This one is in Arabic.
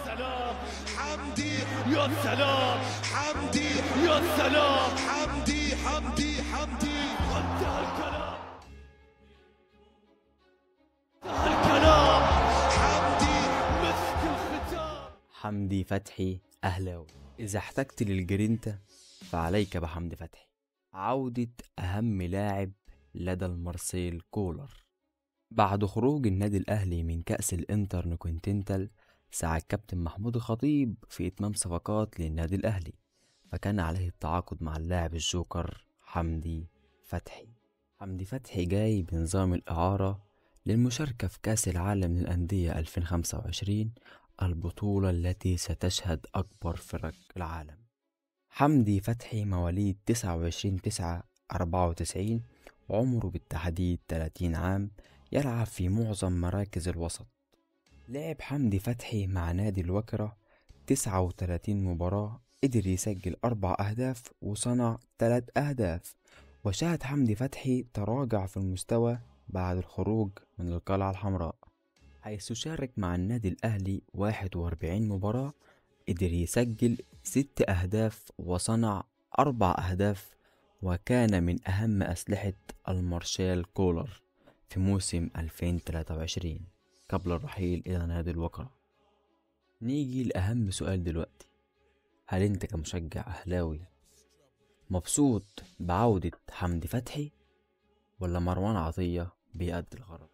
سلام حمدي، يا سلام حمدي، يا سلام حمدي حمدي حمدي. وانتهى الكلام، انتهى الكلام. حمدي مسك الختام. حمدي فتحي أهلاوي. إذا احتجت للجرينتا فعليك بحمدي فتحي. عودة أهم لاعب لدى المارسيل كولر. بعد خروج النادي الأهلي من كأس الانتركونتيننتال سعى الكابتن محمود الخطيب في إتمام صفقات للنادي الأهلي، فكان عليه التعاقد مع اللاعب الجوكر حمدي فتحي. حمدي فتحي جاي بنظام الإعارة للمشاركة في كأس العالم للأندية 2025، البطولة التي ستشهد أكبر فرق العالم. حمدي فتحي مواليد 29/9/94، عمره بالتحديد 30 عام، يلعب في معظم مراكز الوسط. لعب حمدي فتحي مع نادي الوكرة 39 مباراة، قدر يسجل 4 أهداف وصنع 3 أهداف. وشهد حمدي فتحي تراجع في المستوى بعد الخروج من القلعة الحمراء، حيث شارك مع النادي الأهلي 41 مباراة، قدر يسجل 6 أهداف وصنع 4 أهداف، وكان من أهم أسلحة المارشال كولر في موسم 2023 قبل الرحيل إلى نادي الوكرة. نيجي لأهم سؤال دلوقتي، هل أنت كمشجع أهلاوي مبسوط بعودة حمدي فتحي ولا مروان عطية بيأدي الغرض؟